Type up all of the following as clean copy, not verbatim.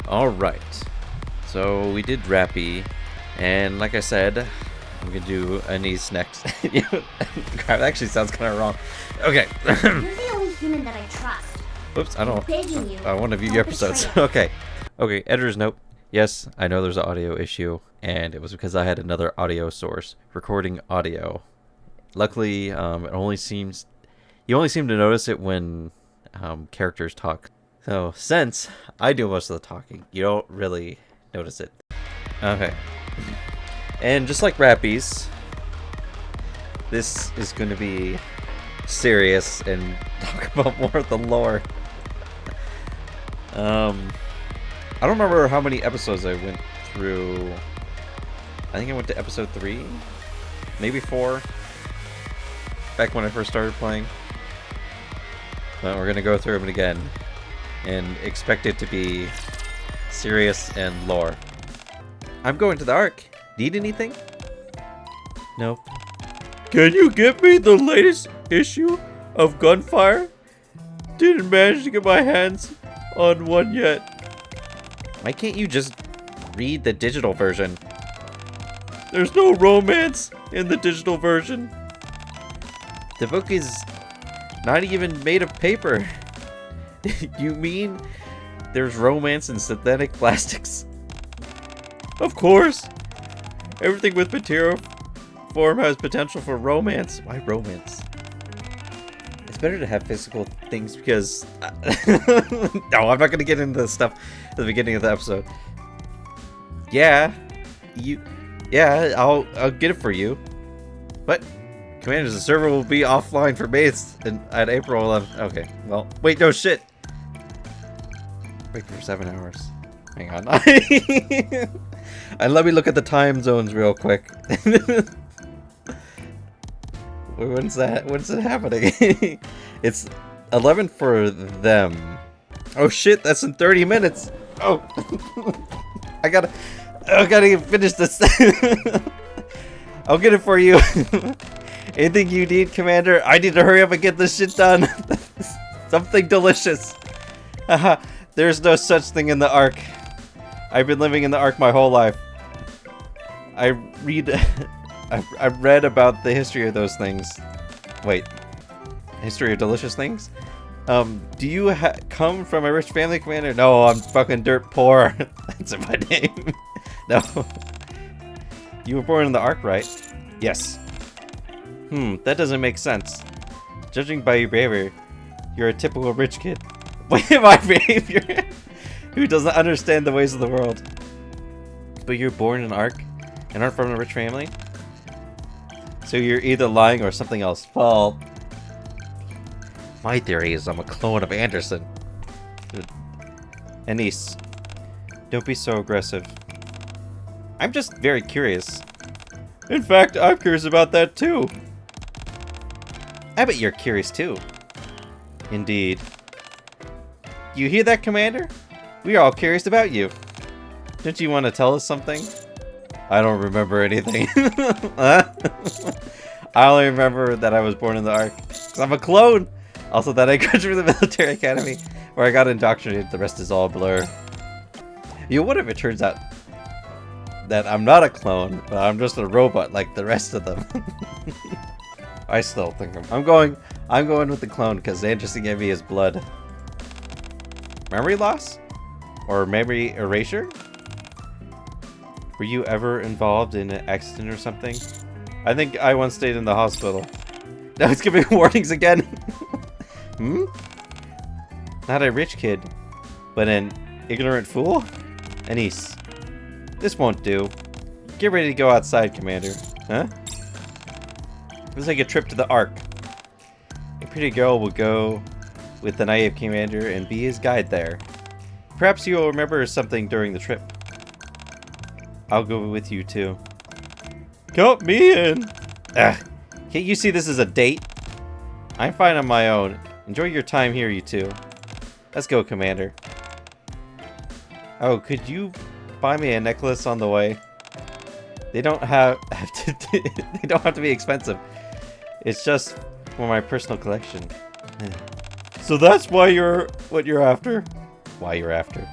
Alright, so we did Rappy, and like I said, I'm gonna do Anise next. Crap, that actually sounds kind of wrong. Okay. You're the only human that I trust. Oops, I don't Begging you. I want to view Don't your episodes. betray us. Okay. Okay, editor's note. Yes, I know there's an audio issue, and it was because I had another audio source recording audio. Luckily, it only seems you only seem to notice it when characters talk. So since I do most of the talking, you don't really notice it. Okay. And just like Rappies, this is going to be serious and talk about more of the lore. I don't remember how many episodes I went through. I think I went to episode 3, maybe 4, back when I first started playing. But we're gonna go through them again and expect it to be serious and lore. I'm going to the Ark. Need anything? Nope. Can you get me the latest issue of Gunfire? Didn't manage to get my hands on one yet. Why can't you just read the digital version? There's no romance in the digital version. The book is not even made of paper. You mean there's romance in synthetic plastics? Of course. Everything with material form has potential for romance. Why romance? It's better to have physical things because... No, I'm not going to get into this stuff at the beginning of the episode. Yeah, I'll get it for you. But, Commander, the server will be offline for base at April 11th. Okay, well, wait, no shit. Wait for 7 hours. Hang on. And let me look at the time zones real quick. When's it happening? It's 11 for them. Oh shit, that's in 30 minutes. Oh. I gotta finish this. I'll get it for you. Anything you need, Commander? I need to hurry up and get this shit done. Something delicious. Haha, there's no such thing in the Ark. I've been living in the Ark my whole life. I've read about the history of those things. Wait, history of delicious things? Do you come from a rich family, Commander? No, I'm fucking dirt poor. That's in my name. No. You were born in the Ark, right? Yes. That doesn't make sense. Judging by your behavior, you're a typical rich kid. Wait, my behavior? Who doesn't understand the ways of the world? But you're born in an Ark and aren't from a rich family? So you're either lying or something else. Well, my theory is I'm a clone of Anderson. Anise, don't be so aggressive. I'm just very curious. In fact, I'm curious about that too. I bet you're curious too. Indeed. You hear that, Commander? We are all curious about you. Don't you want to tell us something? I don't remember anything. Huh? I only remember that I was born in the Ark. Because I'm a clone! Also that I graduated from the military academy, where I got indoctrinated. The rest is all blur. You know, what if it turns out that I'm not a clone, but I'm just a robot like the rest of them? I still think I'm going with the clone because Anderson gave me his blood. Memory loss? Or memory erasure? Were you ever involved in an accident or something? I think I once stayed in the hospital. Now it's giving warnings again. Not a rich kid, but an ignorant fool? Anise, this won't do. Get ready to go outside, Commander. Huh? Let's take a trip to the Ark. A pretty girl will go with the naive Commander and be his guide there. Perhaps you'll remember something during the trip. I'll go with you too. Count me in. Ugh. Can't you see this is a date? I'm fine on my own. Enjoy your time here, you two. Let's go, Commander. Oh, could you buy me a necklace on the way? They don't have to. They don't have to be expensive. It's just for my personal collection. So that's why you're what you're after? Why you're after?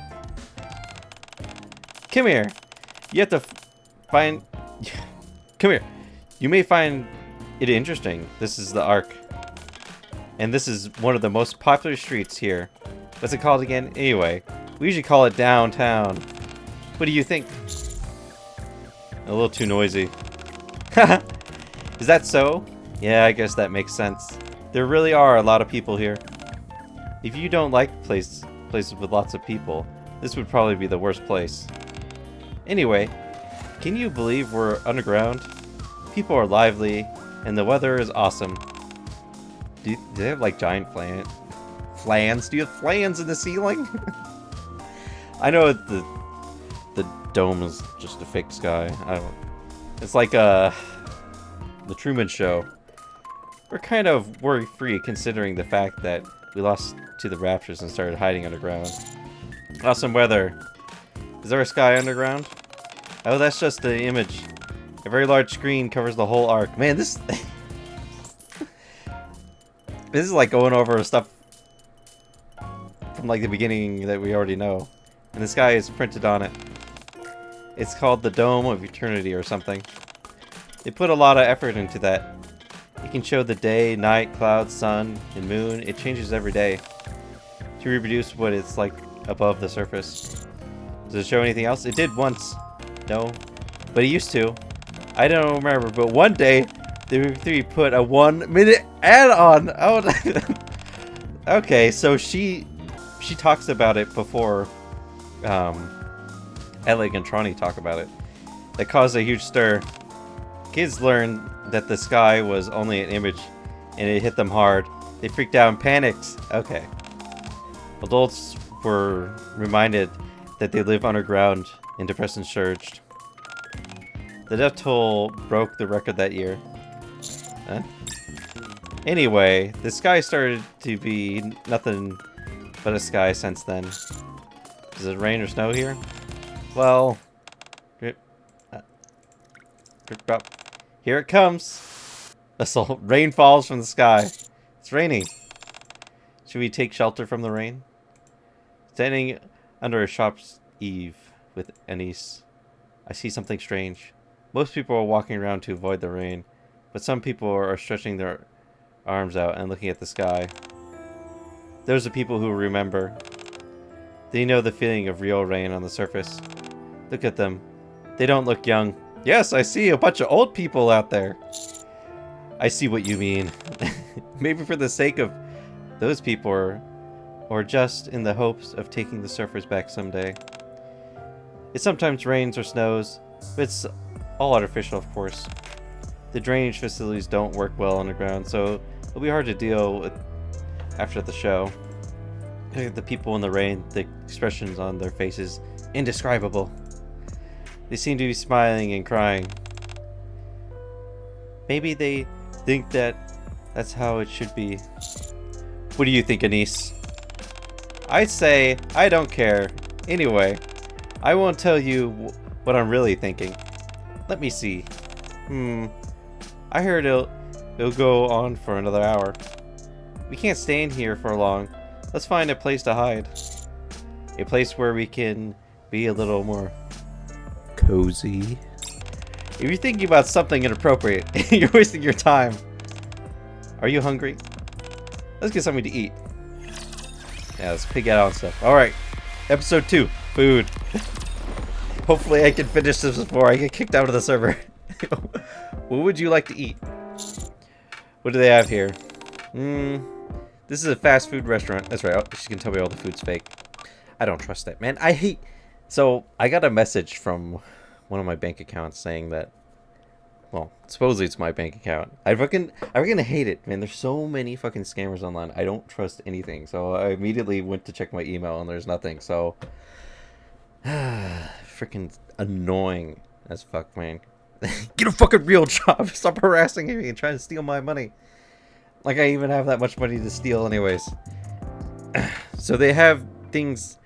Come here. You have to find... Come here. You may find it interesting. This is the Ark. And this is one of the most popular streets here. What's it called again? Anyway, we usually call it downtown. What do you think? A little too noisy. Is that so? Yeah, I guess that makes sense. There really are a lot of people here. If you don't like places with lots of people, this would probably be the worst place. Anyway, can you believe we're underground? People are lively, and the weather is awesome. Do they have like giant flans? Do you have flans in the ceiling? I know the dome is just a fake sky. I don't. It's like the Truman Show. We're kind of worry-free considering the fact that we lost to the Raptors and started hiding underground. Awesome weather. Is there a sky underground? Oh, that's just the image. A very large screen covers the whole Ark. Man, this... this is like going over stuff from like the beginning that we already know. And the sky is printed on it. It's called the Dome of Eternity or something. They put a lot of effort into that. You can show the day, night, clouds, sun, and moon. It changes every day to reproduce what it's like above the surface. Does it show anything else? It did once. No. But it used to. I don't remember, but one day the 3 put a 1-minute add-on. Oh, okay, so she talks about it before Elig and Trani talk about it. That caused a huge stir. Kids learned that the sky was only an image, and it hit them hard. They freaked out and panicked. Okay. Adults were reminded that they live underground, and depression surged. The death toll broke the record that year. Huh? Anyway, the sky started to be nothing but a sky since then. Does it rain or snow here? Well, drip, drop. Here it comes. Rain falls from the sky. It's raining. Should we take shelter from the rain? Standing under a shop's eave with Anise, I see something strange. Most people are walking around to avoid the rain, but some people are stretching their arms out and looking at the sky. Those are people who remember. They know the feeling of real rain on the surface. Look at them. They don't look young. Yes, I see a bunch of old people out there. I see what you mean. Maybe for the sake of those people or just in the hopes of taking the surfers back someday. It sometimes rains or snows, but it's all artificial, of course. The drainage facilities don't work well underground, so it'll be hard to deal with after the show. Look at the people in the rain, the expressions on their faces, indescribable. They seem to be smiling and crying. Maybe they think that that's how it should be. What do you think, Anise? I'd say I don't care. Anyway, I won't tell you what I'm really thinking. Let me see. I heard it'll go on for another hour. We can't stay in here for long. Let's find a place to hide. A place where we can be a little more cozy. If you're thinking about something inappropriate, you're wasting your time. Are you hungry? Let's get something to eat. Yeah, let's pig out on stuff. Alright, episode 2, food. Hopefully I can finish this before I get kicked out of the server. What would you like to eat? What do they have here? This is a fast food restaurant. That's right, she can tell me all the food's fake. I don't trust that, man. I hate... So, I got a message from one of my bank accounts saying that... Well, supposedly it's my bank account. I fucking hate it, man. There's so many fucking scammers online. I don't trust anything. So I immediately went to check my email and there's nothing. So, freaking annoying as fuck, man. Get a fucking real job. Stop harassing me and trying to steal my money. Like I even have that much money to steal anyways. So they have things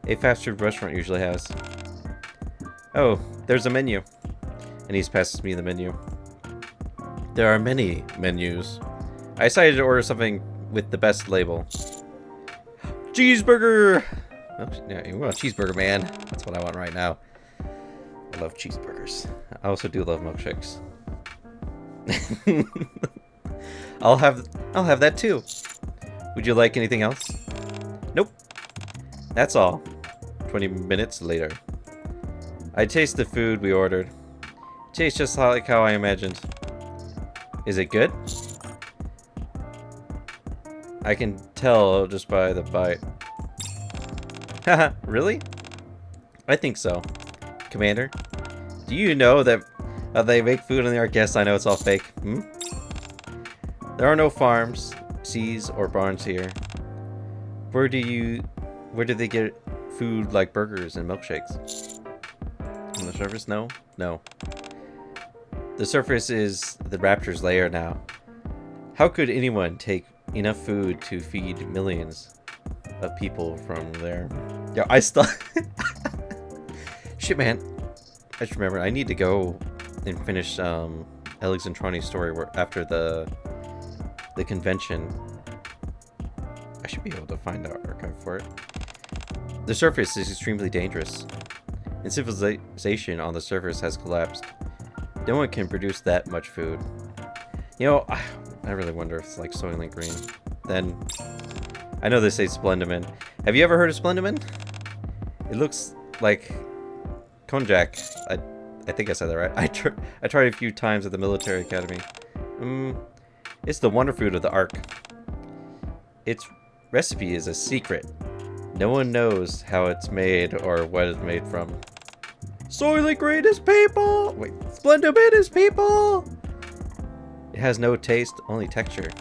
a fast food restaurant usually has. Oh, there's a menu. And he passes me the menu. There are many menus. I decided to order something with the best label. Cheeseburger! Oh, yeah, you want a cheeseburger, man. That's what I want right now. I love cheeseburgers. I also do love milkshakes. I'll have that too. Would you like anything else? Nope. That's all. 20 minutes later. I taste the food we ordered. It tastes just like how I imagined. Is it good? I can tell just by the bite. Haha, really? I think so. Commander, do you know that they make food in the Ark? Yes, I know it's all fake. Hmm? There are no farms, seas, or barns here. Where do they get food like burgers and milkshakes? On the surface? No? No. The surface is the Raptor's lair now. How could anyone take enough food to feed millions of people from there? Yeah, I still... Shit, man. I just remembered, I need to go and finish Alex and Troni's story after the convention. I should be able to find our archive for it. The surface is extremely dangerous, and civilization on the surface has collapsed. No one can produce that much food. You know, I really wonder if it's like Soylent Green. Then, I know they say Splendiman. Have you ever heard of Splendiman? It looks like konjac. I think I said that right. I tried a few times at the military academy. It's the wonder food of the Ark. Its recipe is a secret. No one knows how it's made or what it's made from. Soylent Green is people! Wait, Splendiman is people! It has no taste, only texture.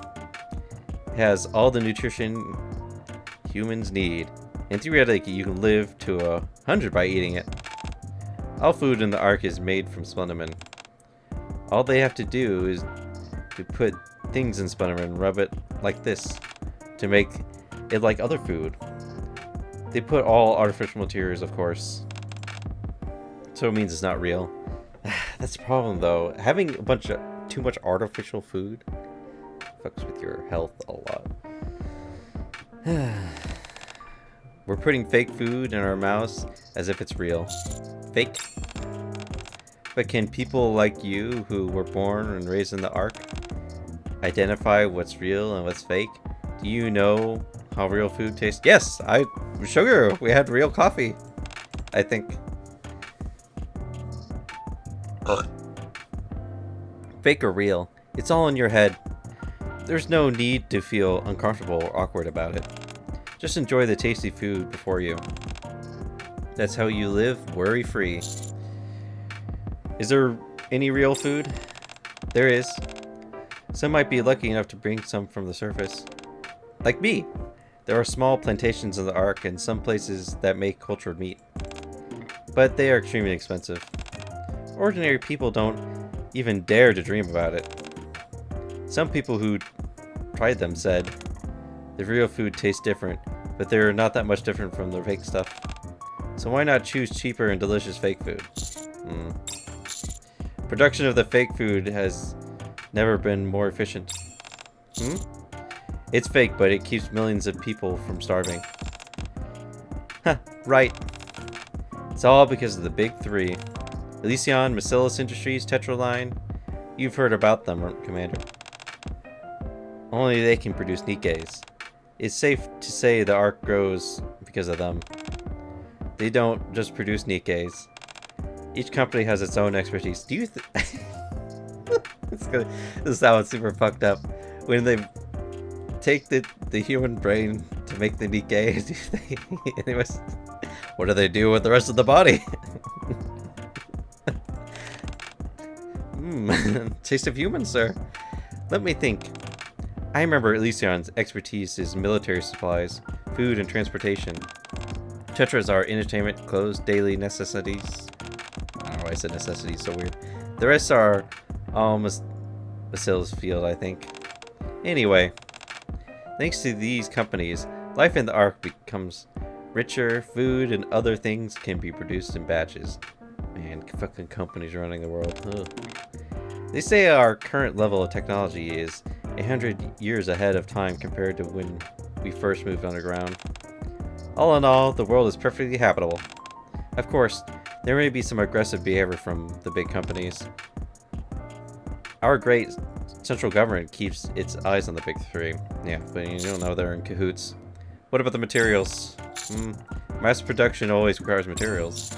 It has all the nutrition humans need. And theoretically, you can live to 100 by eating it. All food in the Ark is made from Splendiman. All they have to do is to put things in Splendiman and rub it like this to make it like other food. They put all artificial materials, of course. So it means it's not real. That's the problem, though. Having a bunch of too much artificial food fucks with your health a lot. We're putting fake food in our mouths as if it's real. Fake. But can people like you, who were born and raised in the Ark, identify what's real and what's fake? Do you know how real food tastes? Yes, sugar. We had real coffee, I think. Ugh. Fake or real, it's all in your head. There's no need to feel uncomfortable or awkward about it. Just enjoy the tasty food before you. That's how you live worry-free. Is there any real food? There is. Some might be lucky enough to bring some from the surface. Like me. There are small plantations in the Ark and some places that make cultured meat. But they are extremely expensive. Ordinary people don't even dare to dream about it. Some people who tried them said, the real food tastes different, but they're not that much different from the fake stuff. So why not choose cheaper and delicious fake food? Production of the fake food has never been more efficient. It's fake, but it keeps millions of people from starving. Huh, right. It's all because of the big three. Elysion, Macellus Industries, Tetraline. You've heard about them, Commander. Only they can produce Nikkes. It's safe to say the Ark grows because of them. They don't just produce Nikkes. Each company has its own expertise. Do you this sounds super fucked up. When they take the human brain to make the Nikke, anyways, what do they do with the rest of the body? Taste of human, sir. Let me think. I remember Elysion's expertise is military supplies, food, and transportation. Tetras are entertainment, clothes, daily necessities. I don't know why I said necessities, so weird. The rest are Macellus field, I think. Anyway, thanks to these companies, life in the Ark becomes richer, food and other things can be produced in batches. Man, fucking companies running the world. Ugh. They say our current level of technology is 100 years ahead of time compared to when we first moved underground. All in all, the world is perfectly habitable. Of course, There may be some aggressive behavior from the big companies. Our great central government keeps its eyes on the big three. Yeah, but you don't know they're in cahoots. What about the materials? Mass production always requires materials.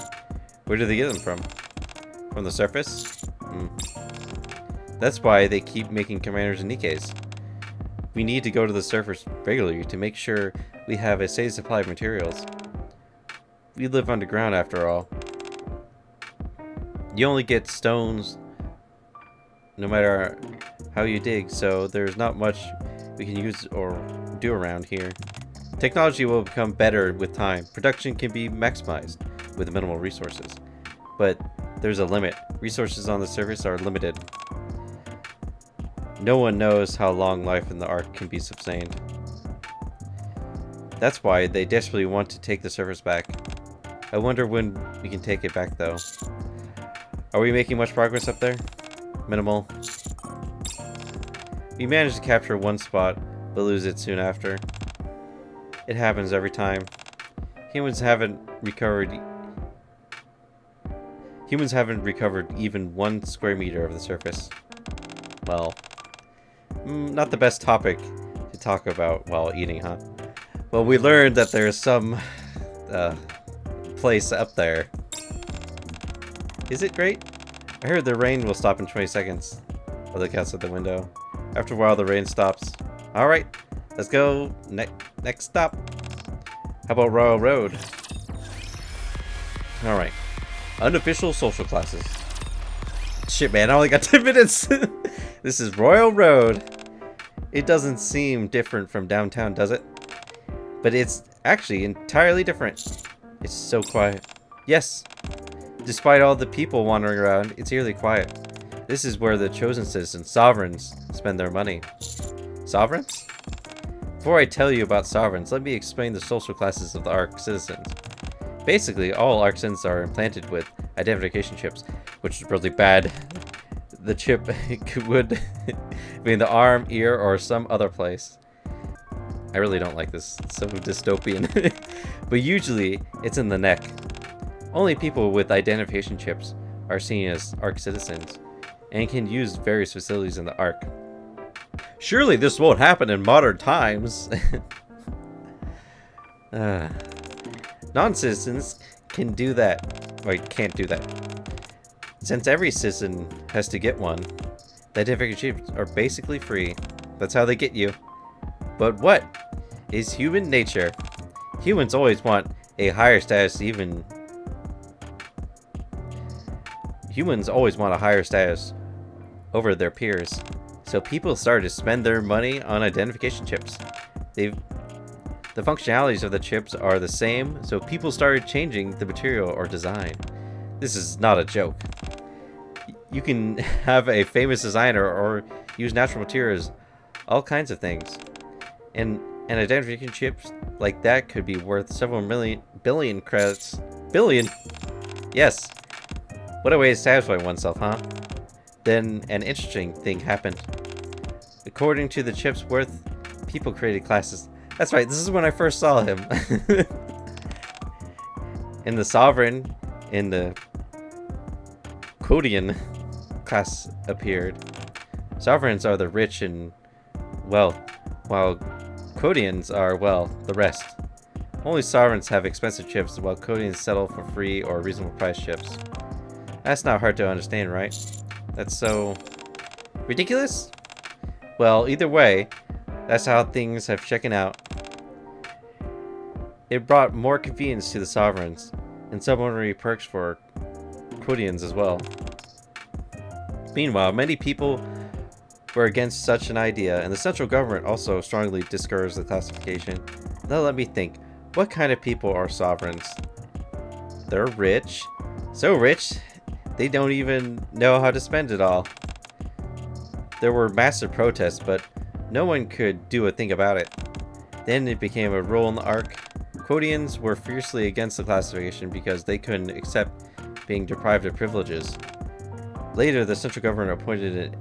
Where do they get them from? From the surface? That's why they keep making commanders and Nikkes. We need to go to the surface regularly to make sure we have a steady supply of materials. We live underground after all. You only get stones no matter how you dig, so there's not much we can use or do around here. Technology will become better with time. Production can be maximized with minimal resources. But there's a limit. Resources on the surface are limited. No one knows how long life in the Ark can be sustained. That's why they desperately want to take the surface back. I wonder when we can take it back, though. Are we making much progress up there? Minimal. We managed to capture one spot, but lose it soon after. It happens every time. Humans haven't recovered even 1 square meter of the surface. Well, not the best topic to talk about while eating, huh? Well, we learned that there's some place up there. Is it great? I heard the rain will stop in 20 seconds. I look outside the window. After a while, the rain stops. Alright, let's go. Next stop. How about Royal Road? Alright. Unofficial social classes. Shit, man, I only got 10 minutes. This is Royal Road. It doesn't seem different from downtown, does it? But it's actually entirely different. It's so quiet. Yes. Despite all the people wandering around, it's eerily quiet. This is where the chosen citizens, sovereigns, spend their money. Sovereigns? Before I tell you about sovereigns, let me explain the social classes of the Ark citizens. Basically, all Ark citizens are implanted with identification chips, which is really bad. The chip would be in the arm, ear, or some other place. I really don't like this. It's so dystopian. But usually, it's in the neck. Only people with identification chips are seen as Ark citizens, and can use various facilities in the Ark. Surely this won't happen in modern times. Non-citizens can do that. Wait, can't do that. Since every citizen has to get one, the identification chips are basically free. That's how they get you. But what is human nature? Humans always want a higher status Humans always want a higher status over their peers. So people started to spend their money on identification chips. The functionalities of the chips are the same, so people started changing the material or design. This is not a joke. You can have a famous designer or use natural materials, all kinds of things. And an identification chip like that could be worth several billion credits. Billion? Yes. What a way to satisfy oneself, huh? Then an interesting thing happened. According to the chip's worth, people created classes. That's right, this is when I first saw him. And the sovereign in the Quodian class appeared. Sovereigns are the rich and wealth, while Quodians are, well, the rest. Only sovereigns have expensive chips, while Quodians settle for free or reasonable price chips. That's not hard to understand, right? That's so ridiculous? Well, either way, that's how things have shaken out. It brought more convenience to the sovereigns, and supplementary perks for Quodians as well. Meanwhile, many people were against such an idea, and the central government also strongly discouraged the classification. Now let me think. What kind of people are sovereigns? They're rich. So rich, they don't even know how to spend it all. There were massive protests, but no one could do a thing about it. Then it became a rule in the Ark. Quodians were fiercely against the classification because they couldn't accept being deprived of privileges. Later, the central government appointed an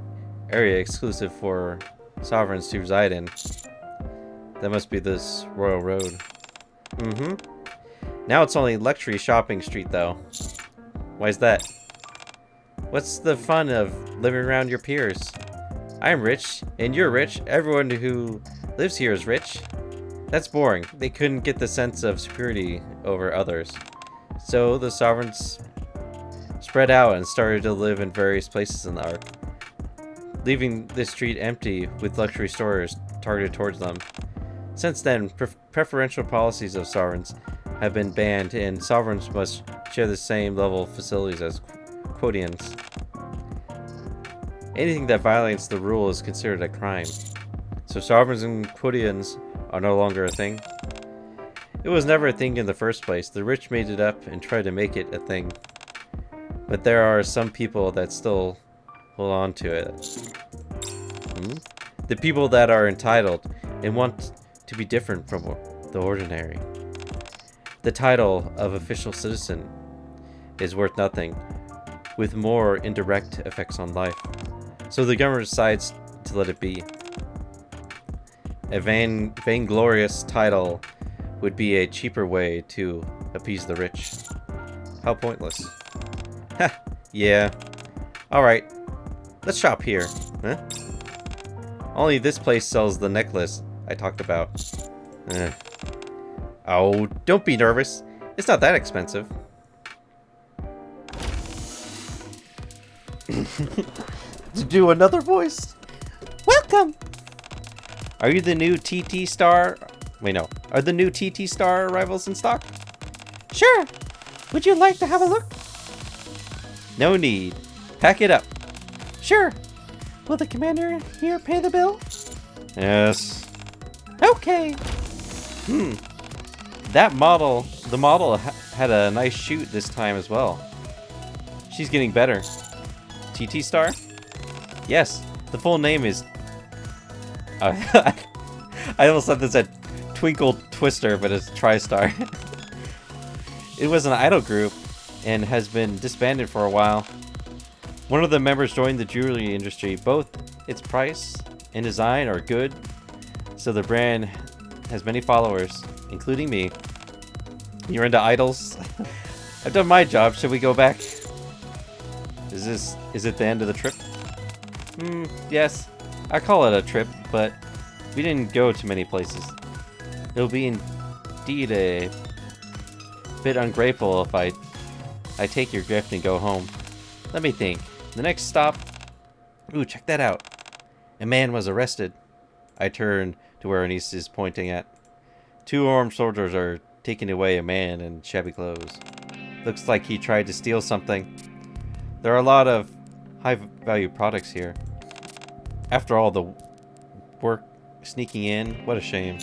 area exclusive for sovereigns to reside in. That must be this Royal Road. Now it's only luxury shopping street, though. Why's that? What's the fun of living around your peers? I'm rich, and you're rich. Everyone who lives here is rich. That's boring. They couldn't get the sense of superiority over others. So the sovereigns spread out and started to live in various places in the Ark, leaving this street empty with luxury stores targeted towards them. Since then, preferential policies of sovereigns have been banned, and sovereigns must share the same level of facilities as quotidians. Anything that violates the rule is considered a crime. So sovereigns and quotidians are no longer a thing. It was never a thing in the first place. The rich made it up and tried to make it a thing. But there are some people that still hold on to it. The people that are entitled and want to be different from the ordinary. The title of official citizen is worth nothing, with more indirect effects on life. So the government decides to let it be. A vainglorious title would be a cheaper way to appease the rich. How pointless. Ha, yeah. Alright, let's shop here. Huh? Only this place sells the necklace I talked about. Oh, don't be nervous. It's not that expensive. To do another voice. Welcome! Are you the new TT Star? Wait, no. Are the new TT Star arrivals in stock? Sure. Would you like to have a look? No need. Pack it up. Sure. Will the commander here pay the bill? Yes. Okay. That model, the model had a nice shoot this time as well. She's getting better. TT Star? Yes. The full name is... I almost thought this said Twinkle Twister, but it's TriStar. It was an idol group and has been disbanded for a while. One of the members joined the jewelry industry. Both its price and design are good, so the brand has many followers, including me. You're into idols? I've done my job. Should we go back? Is it the end of the trip? Yes. I call it a trip, but we didn't go to many places. It'll be indeed a bit ungrateful if I take your gift and go home. Let me think. The next stop... Ooh, check that out. A man was arrested. I turn to where Anise is pointing at. 2 armed soldiers are taking away a man in shabby clothes. Looks like he tried to steal something. There are a lot of high-value products here. After all the work sneaking in, what a shame.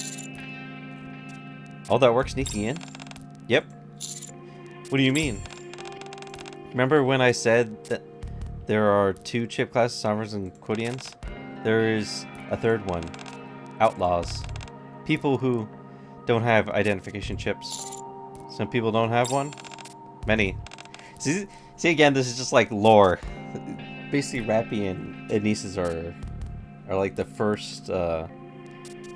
All that work sneaking in? Yep. What do you mean? Remember when I said that there are 2 chip classes, sovereigns and quotidians? There is a third one. Outlaws. People who don't have identification chips. Some people don't have one. Many. See again, this is just like lore. Basically, Rapis and Anise's are like the first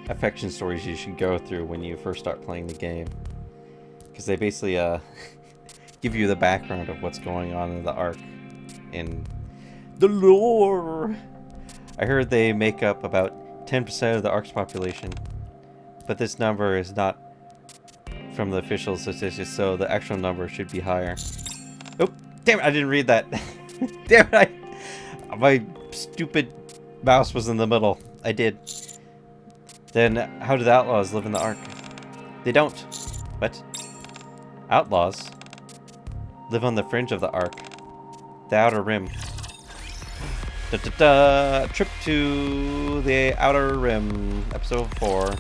affection stories you should go through when you first start playing the game. Because they basically give you the background of what's going on in the Ark and the lore. I heard they make up about 10% of the Ark's population, but this number is not from the official statistics, so the actual number should be higher. Oh, damn it, I didn't read that. Damn it, my stupid mouse was in the middle. I did. Then how do the outlaws live in the Ark? They don't. What? Outlaws live on the fringe of the Ark. The Outer Rim. Trip to the Outer Rim. Episode 4.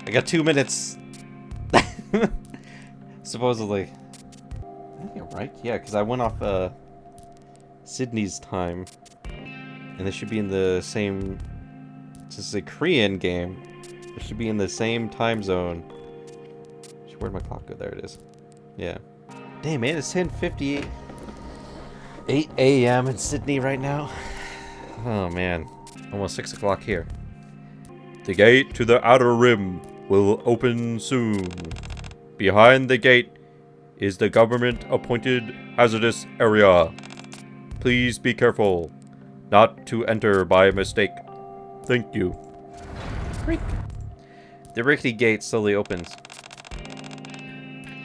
I got 2 minutes. Supposedly. I think I'm right. Yeah, because I went off Sydney's time. And they should be in the same... This is a Korean game. It should be in the same time zone. Where'd my clock go? There it is. Yeah. Damn, man, it's 10:58. 8 a.m. in Sydney right now. Oh, man. Almost 6 o'clock here. The gate to the Outer Rim will open soon. Behind the gate is the government-appointed hazardous area. Please be careful not to enter by mistake. Thank you. Creak. The rickety gate slowly opens.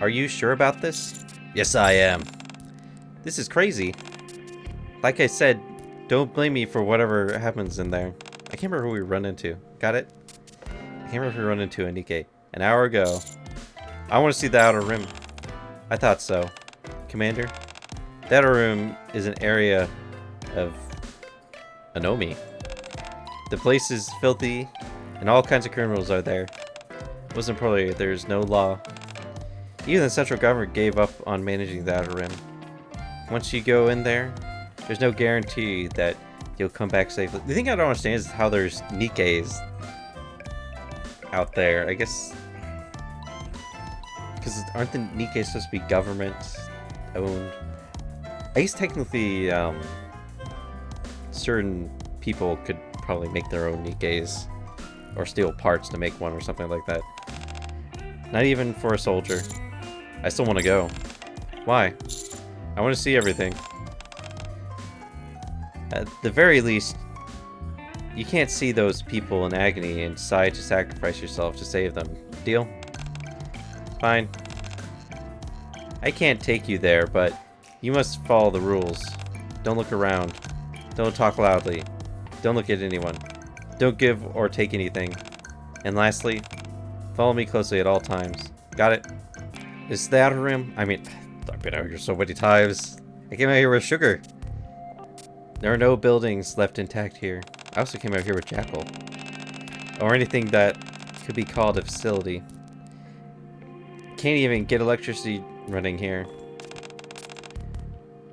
Are you sure about this? Yes, I am. This is crazy. Like I said, don't blame me for whatever happens in there. I can't remember who we run into. Got it? I can't remember if we run into a Nikke an hour ago. I want to see the Outer Rim. I thought so. Commander, the Outer Rim is an area of Anomi. The place is filthy, and all kinds of criminals are there. Most importantly, there's no law. Even the central government gave up on managing the Outer Rim. Once you go in there, there's no guarantee that you'll come back safely. The thing I don't understand is how there's Nikkes out there. I guess because aren't the Nikkes supposed to be government owned? I guess technically certain people could probably make their own Nikkes or steal parts to make one or something like that. Not even for a soldier. I still want to go. Why? I want to see everything. At the very least, you can't see those people in agony and decide to sacrifice yourself to save them. Deal? Fine. I can't take you there, but you must follow the rules. Don't look around. Don't talk loudly. Don't look at anyone. Don't give or take anything. And lastly, follow me closely at all times. Got it? Is the Outer Rim? I mean, I've been out here so many times. I came out here with Sugar. There are no buildings left intact here. I also came out here with Jackal. Or anything that could be called a facility. Can't even get electricity running here.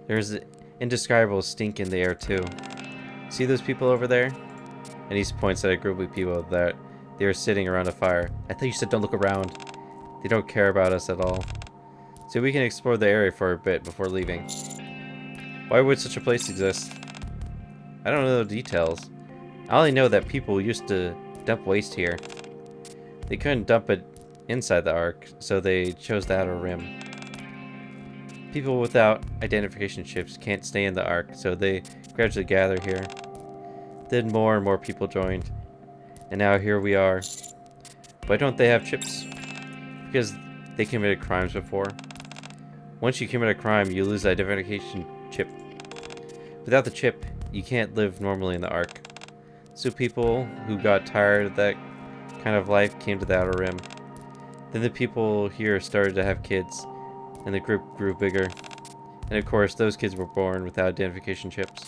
There's an indescribable stink in the air too. See those people over there? And he points at a group of people that they are sitting around a fire. I thought you said don't look around. They don't care about us at all. So we can explore the area for a bit before leaving. Why would such a place exist? I don't know the details. I only know that people used to dump waste here. They couldn't dump it inside the Ark, so they chose the Outer Rim. People without identification chips can't stay in the Ark, so they gradually gather here. Then more and more people joined, and now here we are. Why don't they have chips? Because they committed crimes before. Once you commit a crime, you lose the identification chip. Without the chip, you can't live normally in the Ark. So people who got tired of that kind of life came to the Outer Rim. Then the people here started to have kids, and the group grew bigger. And of course, those kids were born without identification chips.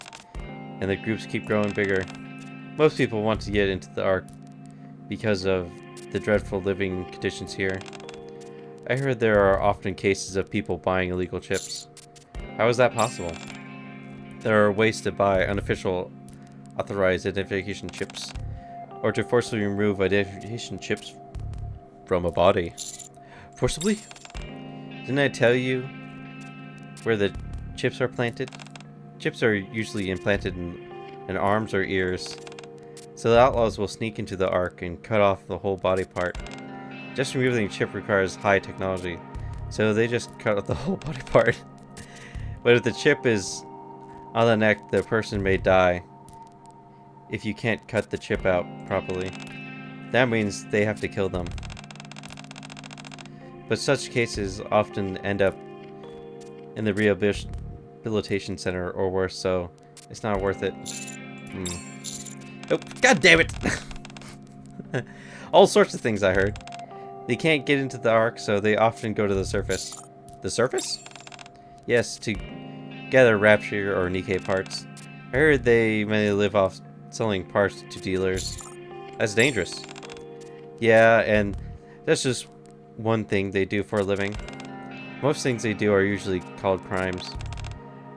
And the groups keep growing bigger. Most people want to get into the Ark because of the dreadful living conditions here. I heard there are often cases of people buying illegal chips. How is that possible? There are ways to buy unofficial authorized identification chips, or to forcibly remove identification chips from a body. Forcibly? Didn't I tell you where the chips are planted? Chips are usually implanted in arms or ears. So the outlaws will sneak into the Ark and cut off the whole body part. Just removing a chip requires high technology, so they just cut off the whole body part. But if the chip is on the neck, the person may die if you can't cut the chip out properly. That means they have to kill them. But such cases often end up in the rehabilitation center or worse, so it's not worth it. Oh, god damn it! All sorts of things I heard. They can't get into the Ark, so they often go to the surface. The surface? Yes, to gather Rapture or Nikke parts. I heard they mainly live off selling parts to dealers. That's dangerous. Yeah, and that's just one thing they do for a living. Most things they do are usually called crimes.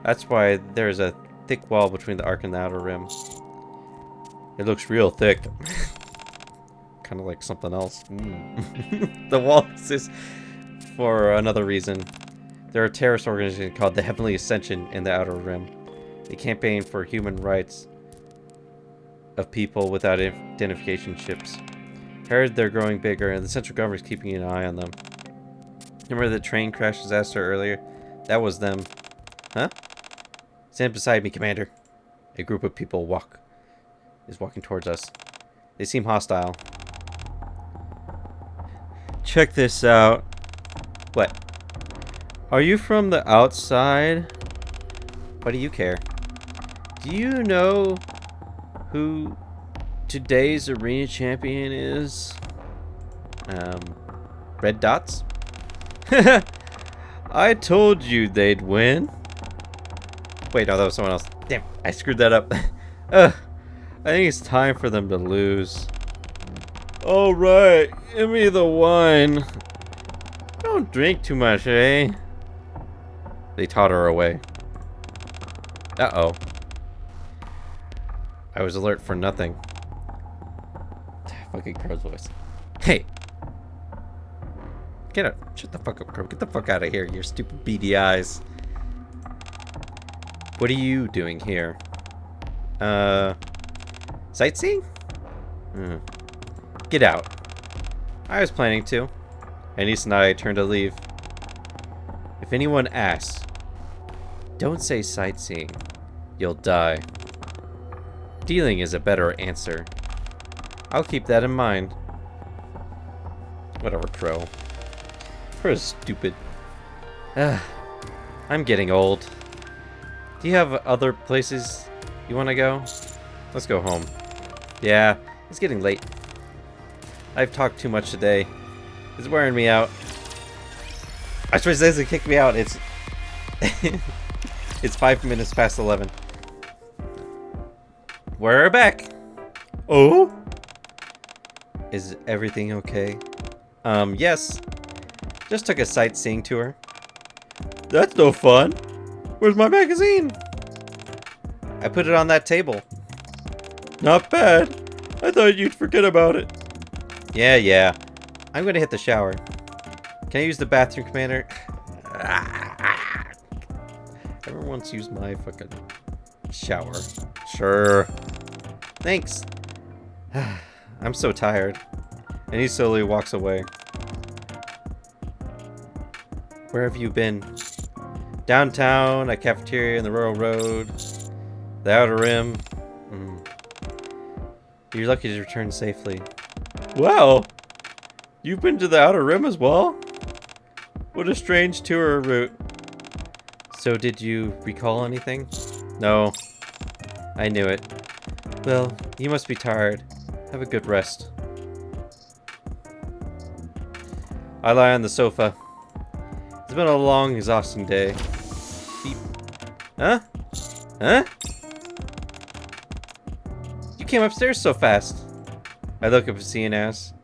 That's why there's a thick wall between the Ark and the Outer Rim. It looks real thick. Kind of like something else. The wall exists for another reason. There are a terrorist organization called the Heavenly Ascension in the Outer Rim. They campaign for human rights of people without identification chips. Heard they're growing bigger, and the central government is keeping an eye on them. Remember the train crash disaster earlier? That was them. Huh? Stand beside me, Commander. A group of people is walking towards us. They seem hostile. Check this out. What? Are you from the outside? Why do you care? Do you know who today's arena champion is? Red Dots? I told you they'd win. Wait, no, that was someone else. Damn, I screwed that up. I think it's time for them to lose. Alright, give me the wine. Don't drink too much, eh? They totter away. Uh-oh. I was alert for nothing. Fucking Crow's voice. Hey! Get out. Shut the fuck up, Crow. Get the fuck out of here, your stupid beady eyes. What are you doing here? Sightseeing? Get out. I was planning to. Anise and I turned to leave. If anyone asks, don't say sightseeing. You'll die. Dealing is a better answer. I'll keep that in mind. Whatever, Crow. Crow's stupid. I'm getting old. Do you have other places you want to go? Let's go home. Yeah, it's getting late. I've talked too much today. It's wearing me out. I suppose it doesn't kick me out. It's it's 5 minutes past 11. We're back. Oh? Is everything okay? Yes. Just took a sightseeing tour. That's no fun. Where's my magazine? I put it on that table. Not bad. I thought you'd forget about it. Yeah. I'm gonna hit the shower. Can I use the bathroom, Commander? Everyone wants to use my fucking shower. Sure. Thanks. I'm so tired. And he slowly walks away. Where have you been? Downtown, a cafeteria in the Royal Road, the Outer Rim. You're lucky to return safely. Wow! You've been to the Outer Rim as well? What a strange tour route. So did you recall anything? No. I knew it. Well, you must be tired. Have a good rest. I lie on the sofa. It's been a long, exhausting day. Beep. Huh? Huh? You came upstairs so fast. I look up and see an ass.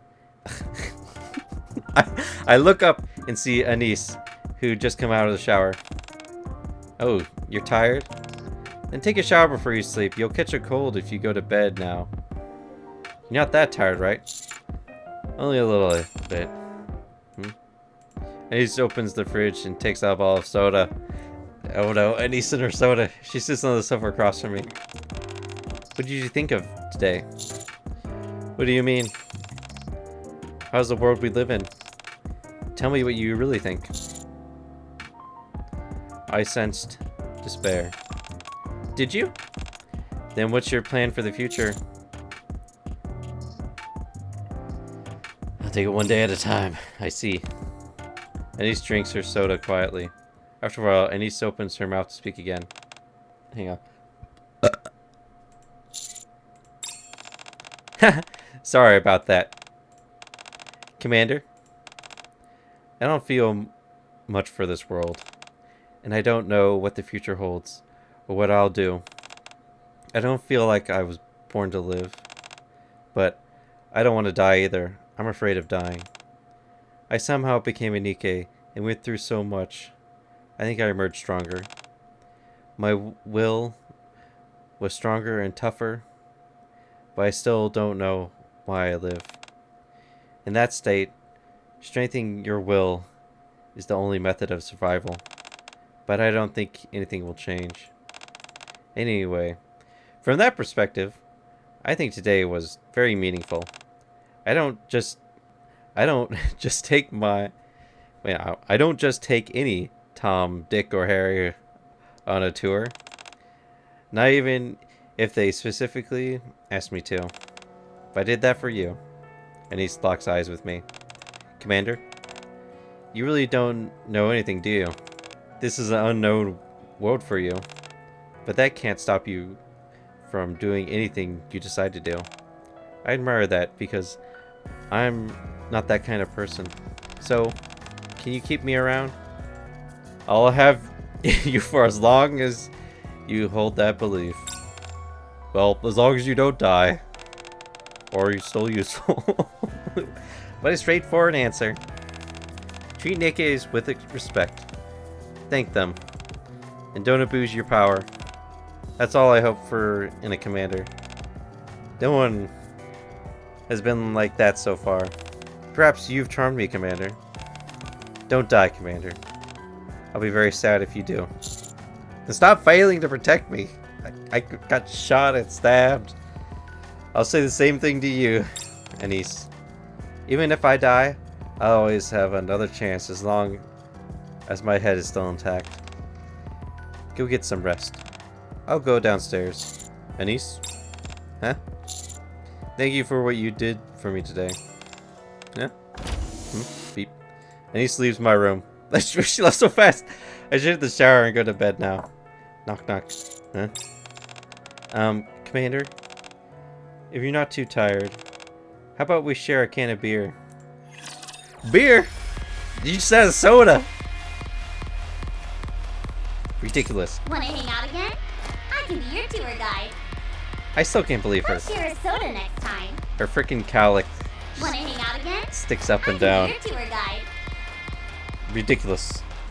I look up and see Anise, who just come out of the shower. Oh, you're tired? Then take a shower before you sleep. You'll catch a cold if you go to bed now. You're not that tired, right? Only a little bit. Anise opens the fridge and takes out a bottle of soda. Oh no, Anise and her soda. She sits on the sofa across from me. What did you think of today? What do you mean? How's the world we live in? Tell me what you really think. I sensed despair. Did you? Then what's your plan for the future? I'll take it one day at a time. I see. Anise drinks her soda quietly. After a while, Anise opens her mouth to speak again. Hang on. Sorry about that. Commander? I don't feel much for this world. And I don't know what the future holds. Or what I'll do. I don't feel like I was born to live. But I don't want to die either. I'm afraid of dying. I somehow became a Nikke and went through so much. I think I emerged stronger. My will was stronger and tougher, but I still don't know why I live. In that state, strengthening your will is the only method of survival, but I don't think anything will change. Anyway, from that perspective, I think today was very meaningful. I don't just take my Wait, I don't just take any Tom, Dick, or Harry on a tour. Not even if they specifically asked me to. If I did that for you. And he locks eyes with me. Commander, you really don't know anything, do you? This is an unknown world for you. But that can't stop you from doing anything you decide to do. I admire that because I'm not that kind of person. So, can you keep me around? I'll have you for as long as you hold that belief. Well, as long as you don't die. Or you're still useful. But a straightforward answer. Treat Nikkes with respect. Thank them. And don't abuse your power. That's all I hope for in a commander. No one has been like that so far. Perhaps you've charmed me, Commander. Don't die, Commander. I'll be very sad if you do. And stop failing to protect me. I got shot and stabbed. I'll say the same thing to you, Anise. Even if I die, I'll always have another chance as long as my head is still intact. Go get some rest. I'll go downstairs. Anise? Huh? Thank you for what you did for me today. Yeah? Beep. Anise leaves my room. She left so fast. I should hit the shower and go to bed now. Knock, knock. Huh? Commander? If you're not too tired, how about we share a can of beer? Beer? You said soda! Ridiculous. Wanna hang out again? I can be your tour guide. I still can't believe her. Let's share a soda next time. Her freaking cowlick Wanna hang out again? sticks up I and can down. be your tour guide. Ridiculous.